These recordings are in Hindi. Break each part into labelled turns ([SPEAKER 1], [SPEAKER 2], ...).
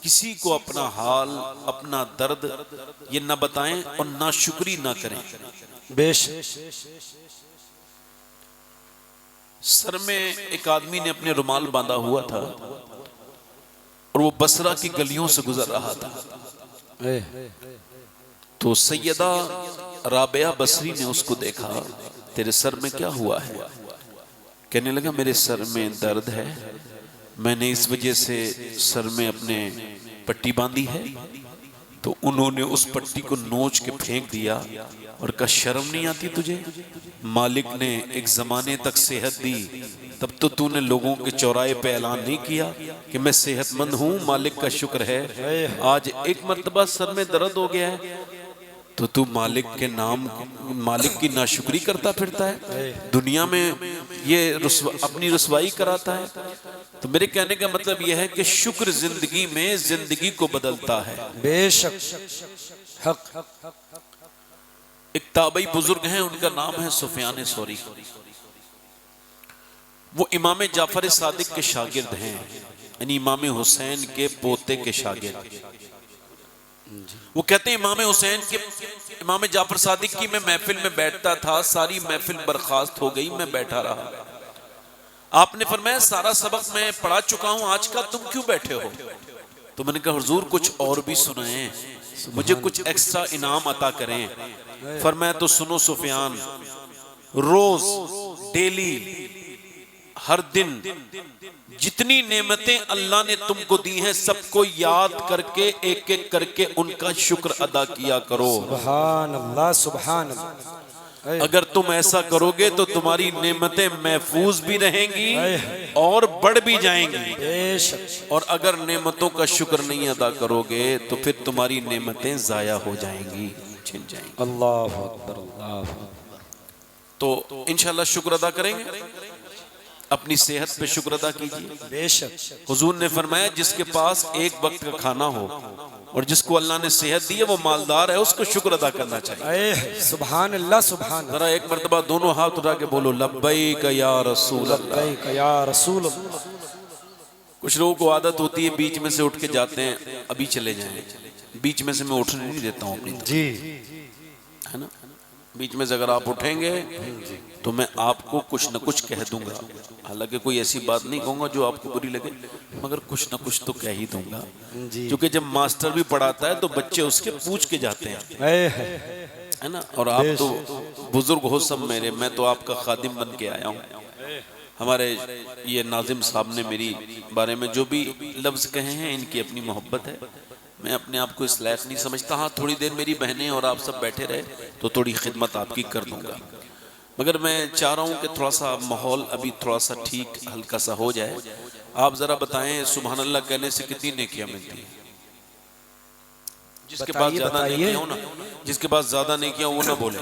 [SPEAKER 1] किसी को अपना हाल, अपना दर्द ये ना बताएं और ना शुक्री ना करें।
[SPEAKER 2] बेश
[SPEAKER 1] सर में एक आदमी ने अपने रुमाल बांधा हुआ था और वो बसरा की गलियों से गुजर रहा था। तो सैयदा राबिया बसरी ने उसको देखा, तेरे सर में क्या हुआ है? कहने लगा, मेरे सर में दर्द है, मैंने इस वजह से सर में अपने पट्टी बांधी है। तो उन्होंने उस पट्टी को नोच के फेंक दिया और कहा, शर्म नहीं आती तुझे? मालिक ने एक जमाने तक सेहत दी, तब तो तूने लोगों के चौराहे पे ऐलान नहीं किया कि मैं सेहतमंद हूँ, मालिक का शुक्र है। आज एक मर्तबा सर में दर्द हो गया है तो तू मालिक के नाम, मालिक की नाशुक्री करता फिरता है, दुनिया में ये अपनी रुसवाई कराता है। तो मेरे कहने का मतलब यह है कि शुक्र जिंदगी में जिंदगी को बदलता है।
[SPEAKER 2] बेशक हक।
[SPEAKER 1] एक ताबई बुजुर्ग हैं, उनका नाम है सुफियान सौरी। वो इमाम जाफर सादिक के शागिर्द हैं, यानी इमाम हुसैन के पोते के शागिर्द। वो कहते हैं इमाम जाफर सादिक की मैं महफिल में बैठता था, सारी महफिल बर्खास्त हो गई, मैं बैठा रहा। आपने फरमाया, सारा सबक मैं पढ़ा चुका हूं, आज का तुम क्यों बैठे हो? तो मैंने कहा, हुजूर कुछ और भी सुनाएं, मुझे कुछ एक्स्ट्रा इनाम अता करें। फरमाया, तो सुनो सुफियान, रोज डेली हर दिन जितनी नेमतें अल्लाह ने तुमको दी हैं सबको याद करके एक एक करके उनका शुक्र अदा किया करो।
[SPEAKER 2] सुभान अल्लाह, सुभान अल्लाह।
[SPEAKER 1] अगर तुम ऐसा करोगे तो तुम्हारी नेमतें महफूज भी रहेंगी और बढ़ भी जाएंगी। और अगर नेमतों का शुक्र नहीं अदा करोगे तो फिर तुम्हारी नेमतें जाया हो जाएंगी, छिन जाएंगी।
[SPEAKER 2] अल्लाह अकबर, अल्लाह अकबर।
[SPEAKER 1] तो इंशाल्लाह शुक्र अदा करेंगे, अपनी सेहत पे शुक्र अदा कीजिए।
[SPEAKER 2] बेशक
[SPEAKER 1] हुजूर ने फरमाया, जिसके पास एक वक्त का खाना हो और जिसको अल्लाह ने सेहत दी है वो मालदार है, उसको शुक्र अदा करना चाहिए।
[SPEAKER 2] सुभान अल्लाह, सुभान।
[SPEAKER 1] जरा एक मर्तबा दोनों हाथ उठा के बोलो, लब्बैक या रसूल अल्लाह,
[SPEAKER 2] लब्बैक या रसूल अल्लाह।
[SPEAKER 1] कुछ लोगों को आदत होती है बीच में से उठ के जाते हैं, अभी चले जाएं। बीच में से मैं उठने नहीं देता हूँ अपनी
[SPEAKER 2] जी,
[SPEAKER 1] है ना। बीच में से अगर आप उठेंगे तो मैं आपको कुछ न कुछ कह दूंगा। हालांकि कोई ऐसी बात नहीं कहूंगा जो आपको बुरी लगे, मगर कुछ न कुछ तो कह ही दूंगा। क्योंकि जब मास्टर भी पढ़ाता है तो बच्चे उसके पूछ के जाते हैं, है ना। और आप तो बुजुर्ग हो सब मेरे, मैं तो आपका खादिम बन के आया हूँ। हमारे ये नाजिम साहब ने मेरी बारे में जो भी लफ्ज कहे हैं, इनकी अपनी मोहब्बत है। मैं अपने आप को इस लायक नहीं समझता। हाँ, थोड़ी देर मेरी बहनें और आप सब बैठे रहे तो थोड़ी खिदमत आपकी कर दूंगा, मगर मैं चाह रहा हूँ कि थोड़ा सा माहौल अभी थोड़ा सा ठीक हल्का सा हो जाए। आप जरा बताएं, सुभान अल्लाह कहने से कितनी नेकियां मिलती हैं? जिसके पास ज्यादा नेकियां हो ना, जिसके पास ज्यादा नेकियां हो वो ना बोले,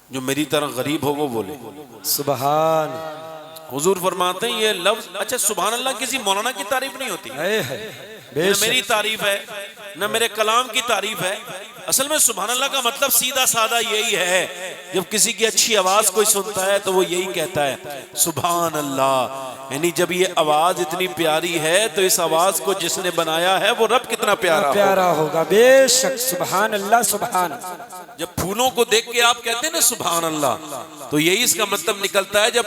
[SPEAKER 1] जो मेरी तरह गरीब हो वो बोले
[SPEAKER 2] सुभान।
[SPEAKER 1] हुजूर फरमाते हैं ये लफ्ज, अच्छा सुभान अल्लाह किसी मौलाना की तारीफ नहीं होती, न मेरी तारीफ है न मेरे कलाम की तारीफ है। असल में सुभान अल्लाह का मतलब सीधा साधा यही है, जब किसी की अच्छी आवाज कोई सुनता है तो वो यही कहता है सुभान अल्लाह। यानी जब ये आवाज इतनी प्यारी है तो इस आवाज को जिसने बनाया है वो रब कितना प्यारा
[SPEAKER 2] होगा। बेशक, सुभान अल्लाह, सुभान।
[SPEAKER 1] जब फूलों को देख के आप कहते हैं ना सुभान अल्लाह, तो यही इसका मतलब निकलता है, जब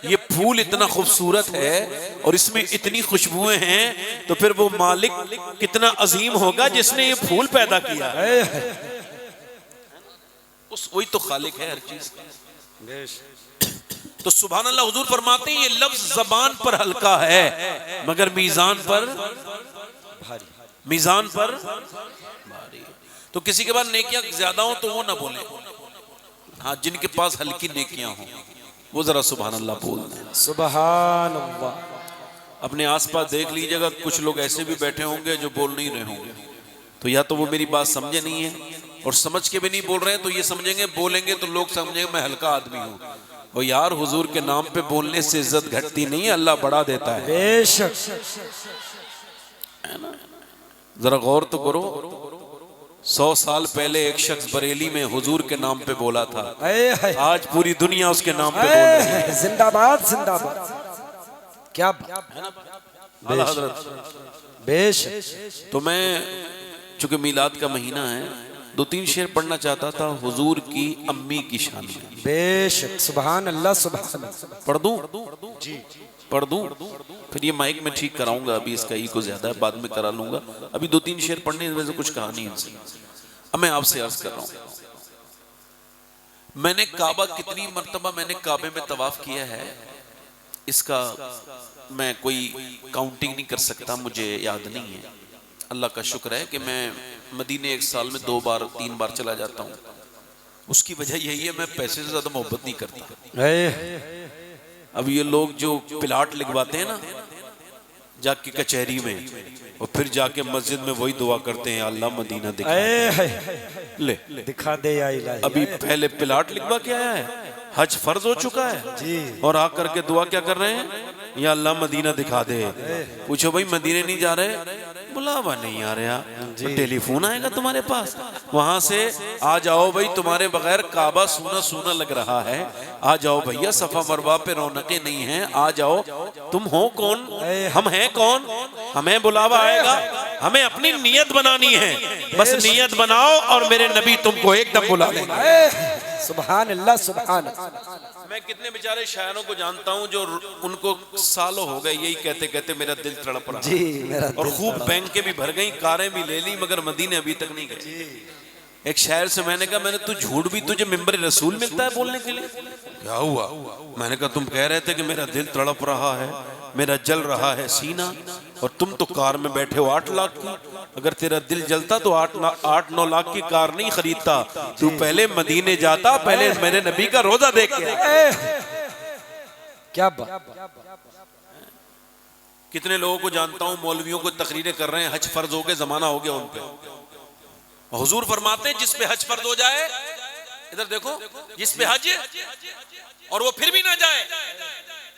[SPEAKER 1] ये फूल इतना खूबसूरत है और इसमें इतनी खुशबुएं हैं तो फिर वो मालिक कितना अजीम होगा जिसने ये फूल पैदा किया है। उस वही तो खालिक है हर चीज। तो सुभान अल्लाह हुजूर फरमाते हैं ये लफ्ज जबान पर हल्का है मगर मीजान पर भारी, मीजान पर भारी। तो किसी के पास नेकियां ज्यादा हो तो वो ना बोले, हाँ जिनके पास हल्की नेकियां हो वो जरा सुभान अल्लाह बोल दें।
[SPEAKER 2] सुभान अल्लाह।
[SPEAKER 1] अपने आसपास देख लीजिएगा, कुछ लोग ऐसे भी बैठे होंगे जो बोल नहीं रहे होंगे, तो या तो वो मेरी बात समझे नहीं है और समझ के भी नहीं बोल रहे हैं, तो ये समझेंगे बोलेंगे तो लोग समझेंगे मैं हल्का आदमी हूँ। और यार हुजूर के नाम पे बोलने से इज्जत घटती नहीं है, अल्लाह बढ़ा देता है।
[SPEAKER 2] बेशक,
[SPEAKER 1] है ना। जरा गौर तो करो, 100 साल पहले एक शख्स बरेली में हुजूर के नाम पे बोला था, आज पूरी दुनिया उसके नाम पे बोल रही है।
[SPEAKER 2] जिंदाबाद, जिंदाबाद। क्या
[SPEAKER 1] है ना। आला हजरत
[SPEAKER 2] बेशक
[SPEAKER 1] तो मैं चूंकि मीलाद का महीना है 2-3 शेर पढ़ना चाहता था हुजूर की अम्मी की शान में।
[SPEAKER 2] बेशक सुभान अल्लाह सुभान
[SPEAKER 1] पढ़ दूं? जी पढ़ दूं? फिर ये माइक में ठीक कराऊंगा, अभी इसका ईको ज्यादा है, बाद में करा लूंगा। अभी 2-3 शेर पढ़ने में से कुछ कहा नहीं इनसे। अब मैं आपसे अर्ज कर रहा हूं, मैंने काबा कितनी मर्तबा मैंने काबे में तवाफ किया है इसका मैं कोई काउंटिंग नहीं कर सकता, मुझे याद नहीं है। अल्लाह का शुक्र है कि मैं मदीने एक साल में 2 बार 3 बार चला जाता हूँ। उसकी वजह यही है मैं पैसे से ज्यादा मोहब्बत नहीं करता। अब ये लोग जो प्लाट लिखवाते हैं ना जाके कचहरी में और फिर जाके मस्जिद में वही दुआ करते हैं अल्लाह मदीना दिखा ले
[SPEAKER 2] दिखा दे या इलाही।
[SPEAKER 1] अभी पहले प्लाट लिखवा के आया है, हज फर्ज हो चुका है
[SPEAKER 2] जी,
[SPEAKER 1] और आकर के दुआ क्या कर रहे हैं, या अल्लाह मदीना दिखा दे। पूछो भाई मदीने नहीं जा रहे, बुलावा नहीं आ रहा, तो टेलीफोन आएगा तुम्हारे पास, वहां से आ जाओ भाई, तुम्हारे बगैर काबा सूना सूना लग रहा है, आ जाओ भैया, सफा मरवा पे रौनकें नहीं है, आ जाओ। तुम हो कौन, हम हैं कौन, हमें बुलावा आएगा, हमें अपनी नियत बनानी है, बस नियत बनाओ और मेरे नबी तुमको एकदम बुला लेंगे।
[SPEAKER 2] सुभान अल्लाह सुभान।
[SPEAKER 1] मैं कितने बेचारे शायरों को जानता हूं जो उनको सालों हो गए यही कहते कहते मेरा दिल तड़प रहा
[SPEAKER 2] जी, मेरा
[SPEAKER 1] और खूब बैंकें भी भर गई, कारें भी ले ली, मगर मदीने अभी तक नहीं गए। एक शायर से मैंने कहा, मैंने तू झूठ भी, तुझे मिंबर रसूल मिलता है बोलने के लिए? क्या हुआ? मैंने कहा तुम कह रहे थे कि मेरा दिल तड़प रहा है, मेरा जल रहा है सीना, और तुम तो कार में बैठे हो 8 लाख की। अगर तेरा दिल जलता तो 8-9 लाख की कार नहीं खरीदता, तू पहले मदीने जाता, पहले मेरे नबी का रोजा देख के।
[SPEAKER 2] क्या बात।
[SPEAKER 1] कितने लोगों को जानता हूं मौलवियों को तकरीरें कर रहे हैं हज फर्ज हो गए, जमाना हो गया उन पे। हुजूर फरमाते हैं जिस पे हज फर्ज हो जाए, इधर देखो, जिस पे हज और वो फिर भी ना जाए,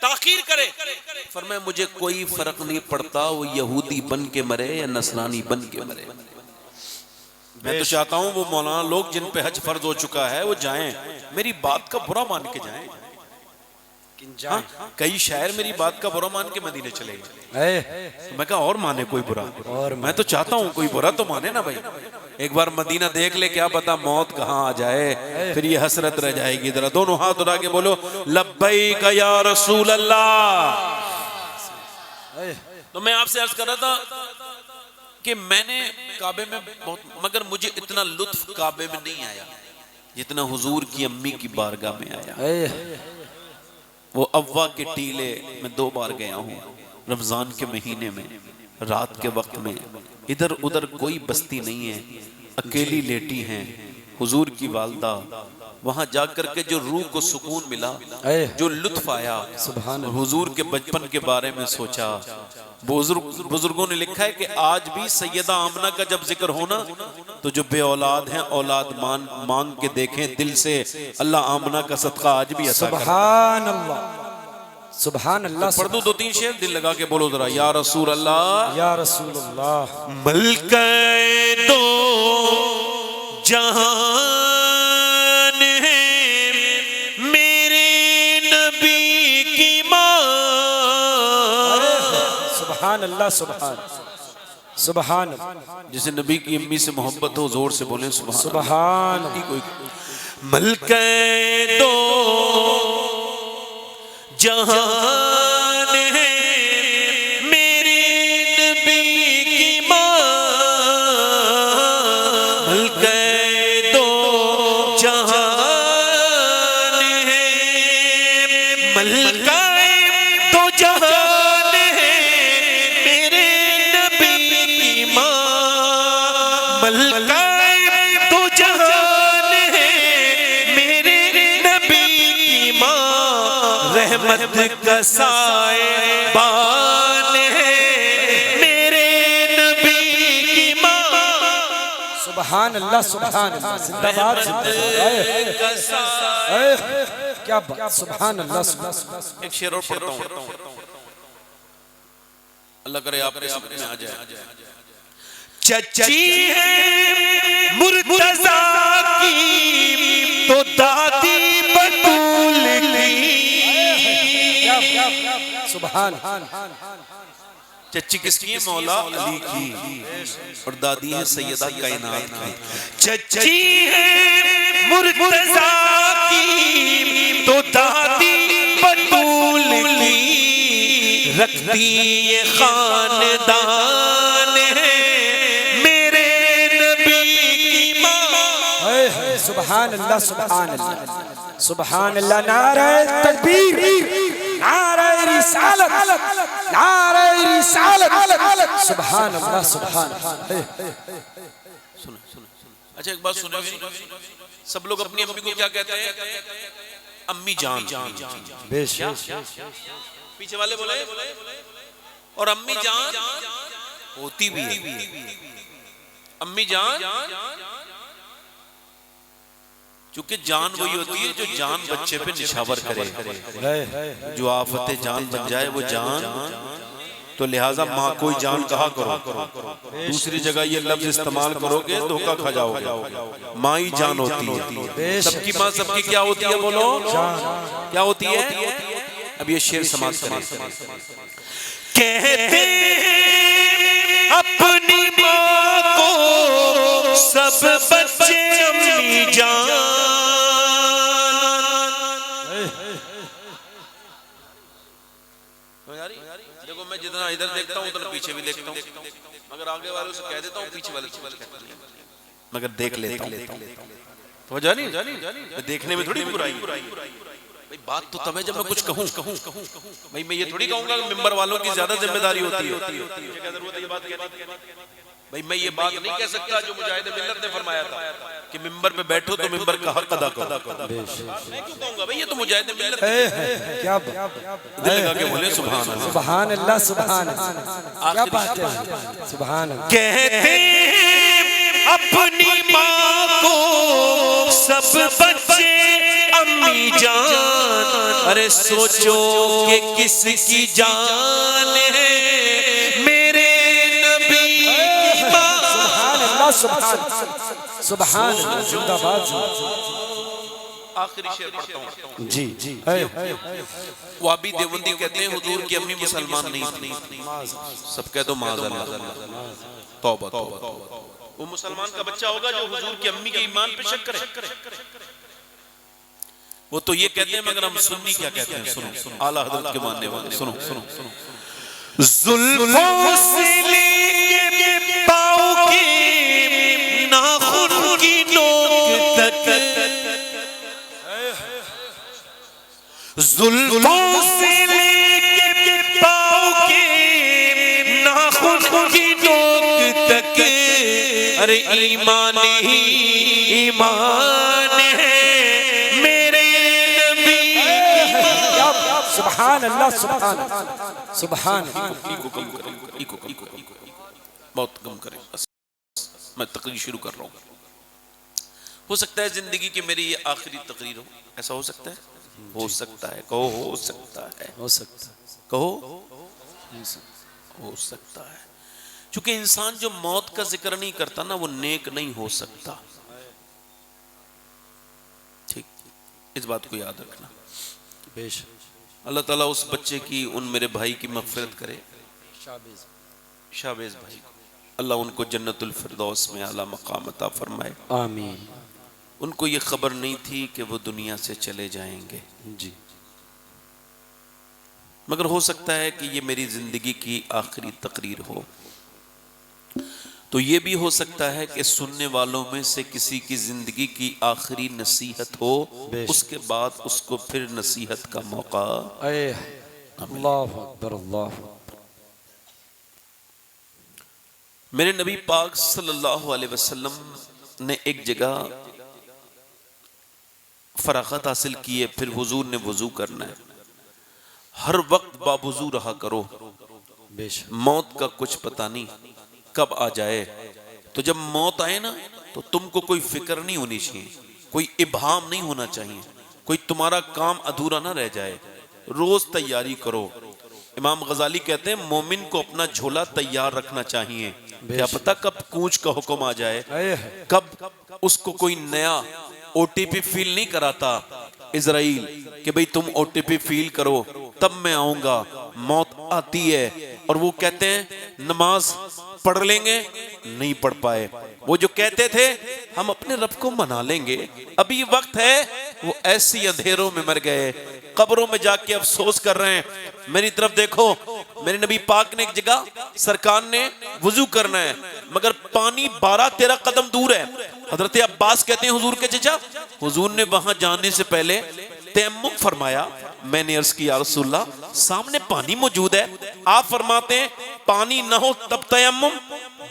[SPEAKER 1] ताखीर करे, फरमाया मुझे कोई फर्क नहीं पड़ता वो यहूदी बन के मरे या नसरानी बन के मरे। मैं तो चाहता हूं वो मौलाना लोग जिन पे हज फर्ज हो चुका है वो जाएं, मेरी बात का बुरा मान के जाएं। हाँ, कई शायर मेरी बात का बुरा मान के मदीने चले गए, तो मैं कहा और माने कोई बुरा, और मैं तो चाहता हूं कोई बुरा तो माने ना भाई। एक बार मदीना देख ले, क्या पता मौत कहाँ आ जाए, फिर ये हसरत रह जाएगी। जरा दोनों हाथ उठा के बोलो लब्बैक या रसूल अल्लाह। तो मैं आपसे अर्ज कर रहा था कि मैंने काबे में बहुत, मगर मुझे इतना लुत्फ काबे में नहीं आया जितना हुजूर की अम्मी की बारगाह में आया। वो अव्वा के टीले में 2 बार गया हूँ रमजान के महीने में, रात के वक्त में, इधर उधर कोई बस्ती नहीं है, अकेली लेटी हैं हुजूर की वालदा। वहां जाकर के जो रूह को सुकून मिला, जो लुत्फ आया, हुजूर के बचपन के बारे में सोचा। बुजुर्गों ने लिखा है कि आज भी सैयदा आमना का जब जिक्र होना तो जो बे औलाद हैं औलाद मांग के देखें दिल से, अल्लाह आमना का सदका आज भी अता करे।
[SPEAKER 2] सुभान अल्लाह सुभान अल्लाह।
[SPEAKER 1] पढ़ दूं 2-3 शेर, दिल लगा के बोलो जरा, या रसूल अल्लाह
[SPEAKER 2] या रसूल अल्लाह।
[SPEAKER 1] मलके दो जहान है मेरे नबी की माँ।
[SPEAKER 2] सुभान अल्लाह सुभान सुभान।
[SPEAKER 1] जिसे नबी की अम्मी से मोहब्बत हो जोर से बोले सुभान
[SPEAKER 2] सुभान।
[SPEAKER 1] कोई मलके दो जहान है मेरे नबी की माँ। मलके दो जहान है, मलका दो जहान है मेरे नबी की माँ। मलका दो जहान है मेरे नबी की माँ। रहमत का साएबान है मेरे नबी की माँ।
[SPEAKER 2] सुभान अल्लाह सुभान अल्लाह। जिंदाबाद क्या बात। सुभान अल्लाह।
[SPEAKER 1] एक शेर और पढ़ता हूँ, अल्लाह करे आपके समझ में आ जाए। चची है मुर्तजा की तो दादी बतूल की।
[SPEAKER 2] सुभान।
[SPEAKER 1] चच्ची किसकी है? मौला अली की। और दादी है सैयदा कायनात की।
[SPEAKER 3] चच्ची है मुर्तजा की तो दादी बतूल की, रखती ये खानदान है मेरे नबी की माँ।
[SPEAKER 2] सुभान अल्लाह सुभान अल्लाह सुभान अल्लाह। नारे तकबीर, नारे रिसालत, नारे रिसालत। सुभान अल्लाह सुभान।
[SPEAKER 1] सुनो सुनो। अच्छा एक बात सुनो, सब लोग अपनी अम्मी को क्या कहते हैं? अम्मी जान।
[SPEAKER 2] बेशक
[SPEAKER 1] पीछे वाले बोले। और अम्मी जान होती भी है। अम्मी जान, क्योंकि जान वही होती है जो जान बच्चे पे निछावर करे। जो आफते जान बन जाए वो जान। तो लिहाजा माँ कोई जान कहा करो, दूसरी जगह ये लफ्ज इस्तेमाल करोगे धोखा खा जाओगे। माँ ही जान होती है। सबकी माँ सबकी क्या होती है? बोलो क्या होती है? अब ये शेर समाज करें।
[SPEAKER 3] कहते हैं अपनी माँ को सब बच्चे अम्मी जान।
[SPEAKER 1] देखो मैं जितना इधर देखता हूँ उतना पीछे भी देखता हूँ, मगर आगे वालों से कह देता हूँ, पीछे वाले से मगर देख लेता हूँ। तो जानी देखने में थोड़ी बुराई। भाई बात तो तब है जब मैं कुछ कहूँ। भाई मैं ये थोड़ी कहूँगा मिंबर वालों की ज्यादा जिम्मेदारी होती है। भाई मैं ये बात नहीं कह सकता जो मुजाहिद मिल्लत ने फरमाया था कि मिंबर पे बैठो तो मिंबर का हक अदा करो। मैं क्यों कहूँगा? भाई ये तो मुजाहिद मिल्लत
[SPEAKER 2] क्या
[SPEAKER 1] दिल लगा के बोले सुभान अल्लाह।
[SPEAKER 2] सुभान अल्लाह सुभान। क्या बात है? सुभान अल्लाह।
[SPEAKER 3] कहते हैं अपनी माँ को सब बच्चे अम्मी जान। अरे सोचो कि किसकी जान है मेरे नबी की माँ।
[SPEAKER 2] सुभान अल्लाह सुभान सुभान। जिंदाबाद।
[SPEAKER 1] आखिरी शेर पढ़ता हूँ
[SPEAKER 2] जी जी।
[SPEAKER 1] वाबी देवबंदी कहते हैं हुजूर की अम्मी मुसलमान नहीं थी। सब कह दो माज़अल्लाह। तौबा तौबा। वो मुसलमान का बच्चा होगा जो हुजूर की अम्मी के ईमान पे शक करे। वो तो ये कहते हैं, मगर हम सुन्नी क्या कहते हैं? सुनो आला हज़रत के मानने वाले सुनो।
[SPEAKER 3] जुल्फों से लेके पाँव के नाखून की नोक तक, जुल्फों से लेके पाँव के नाखून की नोक तक, अरे ईमान ही ईमान है मेरे नबी की माँ।
[SPEAKER 2] सुभान अल्लाह सुभान सुभान।
[SPEAKER 1] बहुत कम करें, मैं तकरीर शुरू कर रहा हूँ। हो सकता है जिंदगी की मेरी ये आखिरी तकरीर हो, ऐसा हो सकता है? हो सकता है, कहो हो सकता है,
[SPEAKER 2] हो सकता है,
[SPEAKER 1] कहो हो सकता है। क्योंकि इंसान जो मौत का जिक्र नहीं करता ना वो नेक नहीं हो सकता। ठीक, इस बात को याद रखना।
[SPEAKER 2] बेशक।
[SPEAKER 1] अल्लाह ताला उस बच्चे की, उन मेरे भाई की मग़फ़िरत करे, शाहबेज भाई को अल्लाह उनको जन्नतुल फिरदौस में आला मकाम अता फरमाए।
[SPEAKER 2] आमीन।
[SPEAKER 1] उनको ये खबर नहीं थी कि वो दुनिया से चले जाएंगे
[SPEAKER 2] जी,
[SPEAKER 1] मगर हो सकता है कि ये मेरी जिंदगी की आखिरी तकरीर हो। तो ये भी हो सकता है कि सुनने वालों में से किसी की जिंदगी की आखिरी नसीहत हो, उसके बाद उसको फिर नसीहत का मौका।
[SPEAKER 2] अल्लाहु अकबर अल्लाहु अकबर।
[SPEAKER 1] मेरे नबी पाक सल्लल्लाहु अलैहि वसल्लम ने एक जगह फरागत हासिल की है, फिर हुजूर ने वजू करना है। हर वक्त बावजू रहा करो, मौत का कुछ पता नहीं कब आ जाए। तो जब मौत आए ना तो तुमको कोई फिक्र नहीं होनी चाहिए, कोई इब्हाम नहीं होना चाहिए, कोई तुम्हारा काम अधूरा ना रह जाए। रोज तैयारी करो। इमाम गजाली कहते हैं मोमिन को अपना झोला तैयार रखना चाहिए, क्या पता कब कूच का हुक्म आ जाए, कब उसको कोई नया ओटीपी फील नहीं कराता इजराइल कि भाई तुम ओटीपी फील करो तब मैं आऊंगा। मौत आती है और वो कहते हैं नमाज पढ़ लेंगे, नहीं पढ़ पाए। वो जो कहते थे हम अपने रब को मना लेंगे, अभी वक्त है, वो ऐसी अंधेरों में मर गए, कब्रों में जाके अफसोस कर रहे हैं। मेरी तरफ देखो, मेरे नबी पाक ने एक जगह सरकार ने वुजू करना है, मगर पानी 12-13 कदम दूर है। हजरत अब्बास कहते हैं हुजूर के चचा, हुजूर ने वहां जाने से पहले तयम्मुम फरमाया। मैंने अर्ज किया रसूलल्लाह, सामने पानी मौजूद है, आप फरमाते हैं पानी ना हो तब तयम्मुम,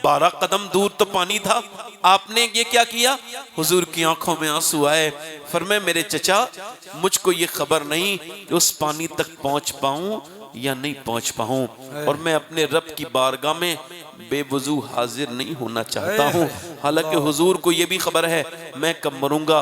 [SPEAKER 1] 12 कदम दूर तो पानी था, आपने ये क्या किया? हुजूर की आंखों में आंसू आए, फरमाए मेरे चचा मुझको ये खबर नहीं कि उस पानी तक पहुंच पाऊं या नहीं पहुंच पाऊं, और मैं अपने रब की बारगाह में बेवजू हाजिर नहीं होना चाहता हूं। हालांकि हुजूर को यह भी खबर है मैं कब मरूंगा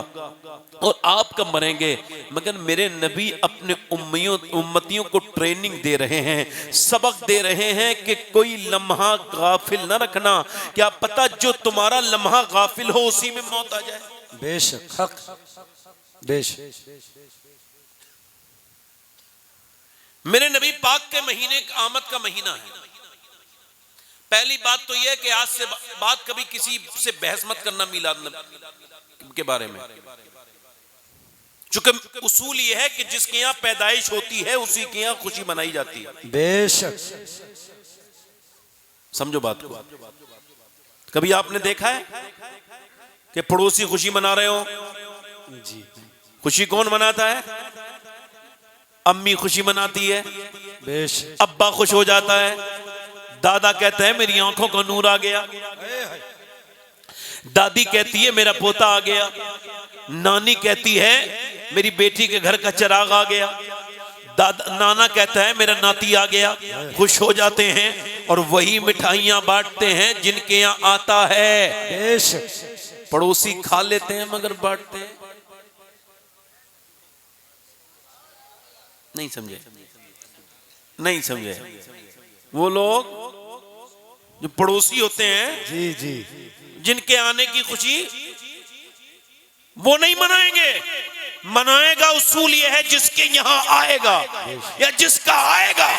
[SPEAKER 1] और आप कब मरेंगे, मगर मेरे नबी अपने उम्मतियों को ट्रेनिंग दे रहे हैं, सबक दे रहे हैं कि कोई लम्हा गाफिल न रखना, क्या पता जो तुम्हारा लम्हा गाफिल हो उसी में मौत आ जाए।
[SPEAKER 2] बेशक हक, बेशक।
[SPEAKER 1] मेरे नबी पाक के महीने आमद का महीना है। पहली बात तो यह कि आज से बात कभी किसी से बहस मत करना मिलाद के बारे में, चूंकि उसूल यह है कि जिसके यहाँ पैदाइश होती है उसी के यहाँ खुशी मनाई जाती है।
[SPEAKER 2] बेशक,
[SPEAKER 1] समझो बात को। कभी आपने देखा है कि पड़ोसी खुशी मना रहे हो?
[SPEAKER 2] जी।
[SPEAKER 1] खुशी कौन मनाता है? अम्मी खुशी मनाती है,
[SPEAKER 2] बेशक।
[SPEAKER 1] अब्बा खुश हो जाता है, दादा कहता है मेरी आंखों का नूर आ गया, दादी कहती है मेरा पोता आ गया, नानी कहती है मेरी बेटी के घर का चिराग आ गया, नाना कहता है मेरा नाती आ गया। खुश हो जाते हैं और वही मिठाइयां बांटते हैं जिनके यहाँ आता है।
[SPEAKER 2] बेशक।
[SPEAKER 1] पड़ोसी खा लेते हैं मगर बांटते हैं नहीं। समझे? नहीं समझे? वो लोग जो पड़ोसी होते हैं,
[SPEAKER 2] जी जी,
[SPEAKER 1] जिनके आने की खुशी वो नहीं मनाएंगे। मनाएगा उसूल ये है जिसके यहाँ आएगा या जिसका आएगा।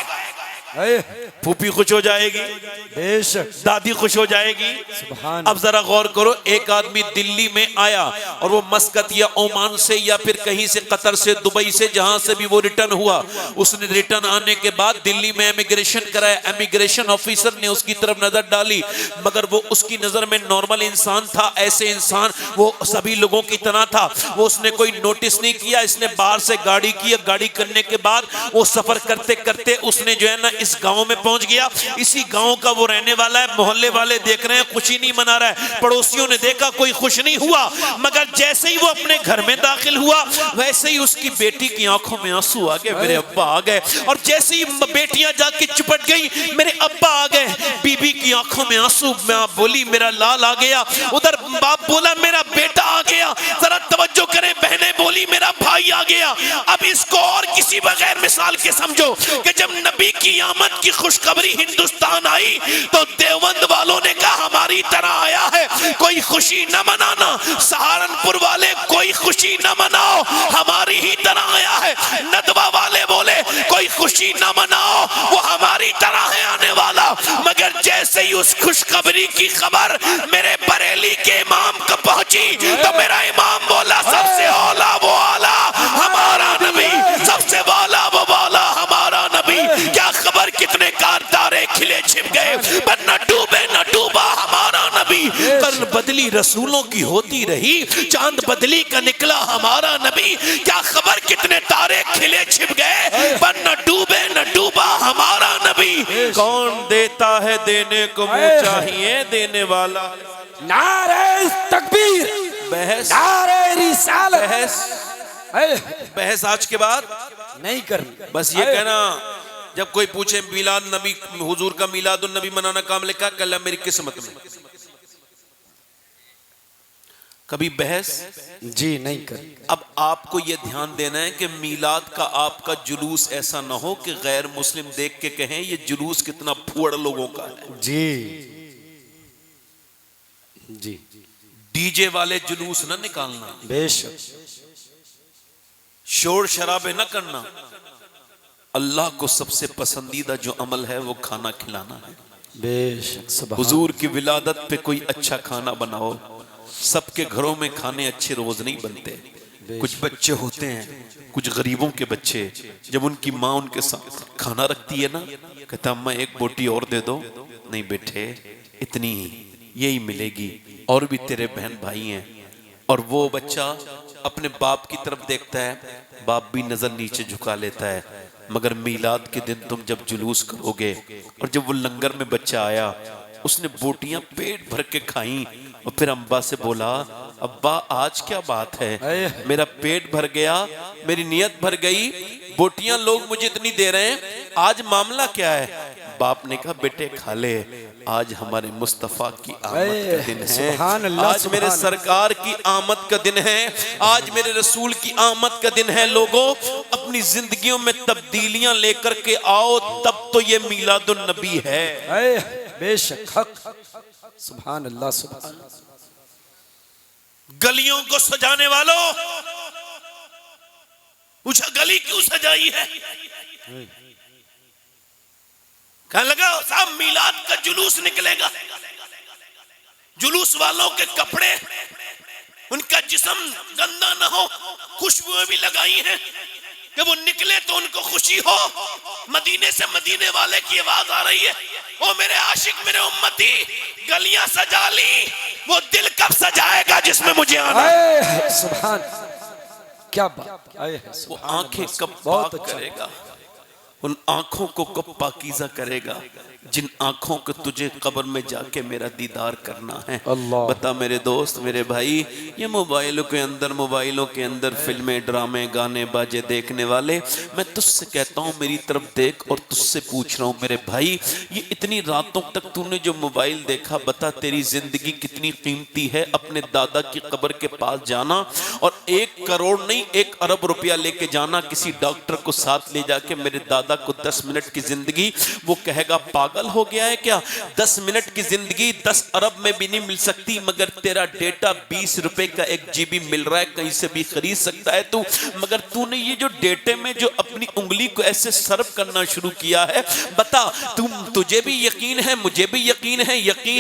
[SPEAKER 1] फूफी खुश हो जाएगी,
[SPEAKER 2] बेशक।
[SPEAKER 1] दादी खुश हो जाएगी।
[SPEAKER 2] सुभान।
[SPEAKER 1] अब जरा गौर करो, एक आदमी दिल्ली में आया और वो मस्कत या ओमान से या फिर कहीं से, कतर से, दुबई से, जहां से भी वो रिटर्न हुआ, उसने रिटर्न आने के बाद दिल्ली में इमिग्रेशन कराया। इमिग्रेशन ऑफिसर ने उसकी तरफ नजर डाली, मगर वो उसकी नजर में नॉर्मल इंसान था। ऐसे इंसान वो सभी लोगों की तरह था, वो उसने कोई नोटिस नहीं किया। इसने बाहर से गाड़ी की, गाड़ी करने के बाद वो सफर करते करते उसने जो है ना इस गांव में पहुंच गया। इसी गांव का वो रहने वाला है। मोहल्ले वाले देख रहे हैं खुशी नहीं मना रहा है, पड़ोसियों ने देखा कोई खुश नहीं हुआ, मगर जैसे ही वो अपने घर में दाखिल हुआ वैसे ही उसकी बेटी की आंखों में आंसू आ गए, मेरे अब्बा आ गए। और जैसे ही बेटियां जाके चिपट गई, मेरे अब्बा आ गए, बीबी की आंखों में आंसू, मां बोली मेरा लाल आ गया, उधर बाप बोला मेरा बेटा आ गया। जरा तवज्जो करें, बहनें बोली मेरा भाई आ गया। अब इसको और किसी बगैर मिसाल के समझो कि जब नबी की आमद की खुशखबरी हिंदुस्तान आई तो देवबंद वालों ने कहा हमारी तरह आया है, कोई खुशी न मनाना। सहारनपुर वाले कोई खुशी न मनाओ, हमारी ही तरह आया है। नदवा वाले बोले कोई खुशी न मनाओ, वो हमारी तरह है आने वाला। मगर जैसे ही उस खुशखबरी की खबर मेरे बरेली के इमाम को पहुंची तो मेरा इमाम बोला सबसे औला वो आला हमारा नबी, सबसे वाला वो वाला हमारा नबी। क्या खबर कितने कारदारे खिले छिप गए, पर न डूबे न डूबा हमारा नबी। कर्न बदली रसूलों की होती रही, चांद बदली का निकला हमारा नबी। क्या खबर कितने तारे खिले छिप गए, पर न डूबे न डूबा हमारा नबी। कौन देता है देने को मुँह चाहिए देने वाला।
[SPEAKER 2] नारे तकबीर,
[SPEAKER 1] बहस,
[SPEAKER 2] नारे रिसालत,
[SPEAKER 1] बहस आज के बाद
[SPEAKER 2] नहीं करनी।
[SPEAKER 1] बस ये कहना, जब कोई पूछे मिलाद नबी, हुजूर का मिलाद नबी मनाना काम लिखा, कल मेरी किस्मत में। कभी बहस
[SPEAKER 2] जी नहीं कर।
[SPEAKER 1] अब आपको यह ध्यान देना है कि मिलाद का आपका जुलूस ऐसा ना हो कि गैर मुस्लिम देख के कहें ये जुलूस कितना फुअड़ लोगों का है।
[SPEAKER 2] जी जी,
[SPEAKER 1] डीजे वाले जुलूस ना निकालना,
[SPEAKER 2] बेशक।
[SPEAKER 1] शोर शराबे न करना, अल्लाह को सबसे पसंदीदा जो अमल है वो खाना खिलाना है।
[SPEAKER 2] बेशक सुभान
[SPEAKER 1] हुजूर की विलादत पे कोई अच्छा खाना बनाओ। सबके घरों में खाने अच्छे रोज नहीं बनते। कुछ बच्चे होते हैं, कुछ गरीबों के बच्चे, जब उनकी माँ उनके साथ खाना रखती है ना, कहता अम्मा एक बोटी और दे दो। नहीं बेटे, इतनी ही, यही मिलेगी, और भी तेरे बहन भाई हैं। और वो बच्चा अपने बाप की तरफ देखता है, बाप भी नजर नीचे झुका लेता है। मगर मीलाद के दिन तुम जब जुलूस करोगे, और जब वो लंगर में बच्चा आया, उसने बोटियां पेट भर के खाई, और फिर अम्बा से बोला अब्बा आज क्या बात है, मेरा पेट भर गया, मेरी नियत भर गई, बोटियां लोग मुझे इतनी दे रहे हैं, आज मामला क्या है। बाप ने कहा बेटे खा ले, आज हमारे मुस्तफा की आमद का दिन है, आज मेरे सरकार की आमद का दिन है, आज मेरे रसूल की आमद का दिन है। लोगों, अपनी जिंदगियों में तब्दीलियां लेकर के आओ, तब तो ये मीलादुन नबी है।
[SPEAKER 2] बेशक हक, सुभान अल्लाह सुभान।
[SPEAKER 3] गलियों को सजाने वालों, पूछा गली क्यों सजाई है? कहने लगा साहब मीलाद का जुलूस निकलेगा, जुलूस वालों के कपड़े, उनका जिस्म गंदा ना हो, खुशबुएं भी लगाई हैं कि वो निकले तो उनको खुशी हो। मदीने से मदीने वाले की आवाज आ रही है, ओ मेरे आशिक, मेरे उम्मती, गलियां सजा ली, वो दिल कब सजाएगा जिसमें मुझे आना।
[SPEAKER 2] सुभान, क्या बात,
[SPEAKER 1] वो आंखें कब पाक करेगा, उन आंखों को कब पाकीज़ा करेगा जिन आंखों को तुझे कब्र में जाके मेरा दीदार करना है। बता मेरे दोस्त, मेरे भाई, ये मोबाइलों के अंदर फिल्में, ड्रामे, गाने बाजे देखने वाले, मैं तुझसे कहता हूँ मेरी तरफ देख, और तुझसे पूछ रहा हूँ मेरे भाई, ये इतनी रातों तक तूने जो मोबाइल देखा, बता तेरी जिंदगी कितनी कीमती है। अपने दादा की कब्र के पास जाना और 1 करोड़ नहीं 1 अरब रुपया लेके जाना, किसी डॉक्टर को साथ ले जाके मेरे दादा को 10 मिनट की जिंदगी, वो कहेगा पागल हो गया है क्या, 10 मिनट की जिंदगी 10 अरब में भी नहीं मिल सकती, मगर तेरा डेटा 20 रुपए का 1 GB मिल रहा है, कहीं से भी खरीद सकता है तू। मगर तूने ये जो डेटे में जो अपनी उंगली को ऐसे सर्व करना शुरू किया है, बता तुझे भी यकीन है, मुझे भी यकीन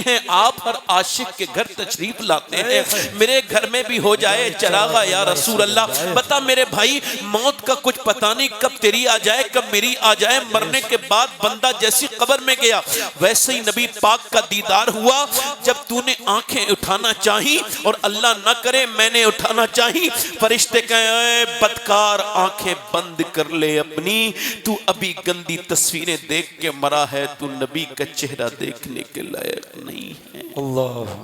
[SPEAKER 1] है, आप हर आशिक के घर तशरीफ लाते हैं, मेरे घर में भी हो जाए चरागा या रसूल अल्लाह। बता मेरे भाई, मौत का कुछ पता नहीं, कब तेरी आ जाए, कब मेरी आ जाए। मरने के बाद बंदा जैसी कब्र में गया, वैसे ही नबी पाक का दीदार हुआ। जब तूने आंखें उठाना चाही, और अल्लाह ना करे मैंने उठाना चाही, फरिश्ते कहे बदकार आंखें बंद कर ले अपनी, तू अभी गंदी तस्वीरें देख के मरा है, तू नबी का चेहरा देखने के लायक नहीं है।
[SPEAKER 2] अल्लाह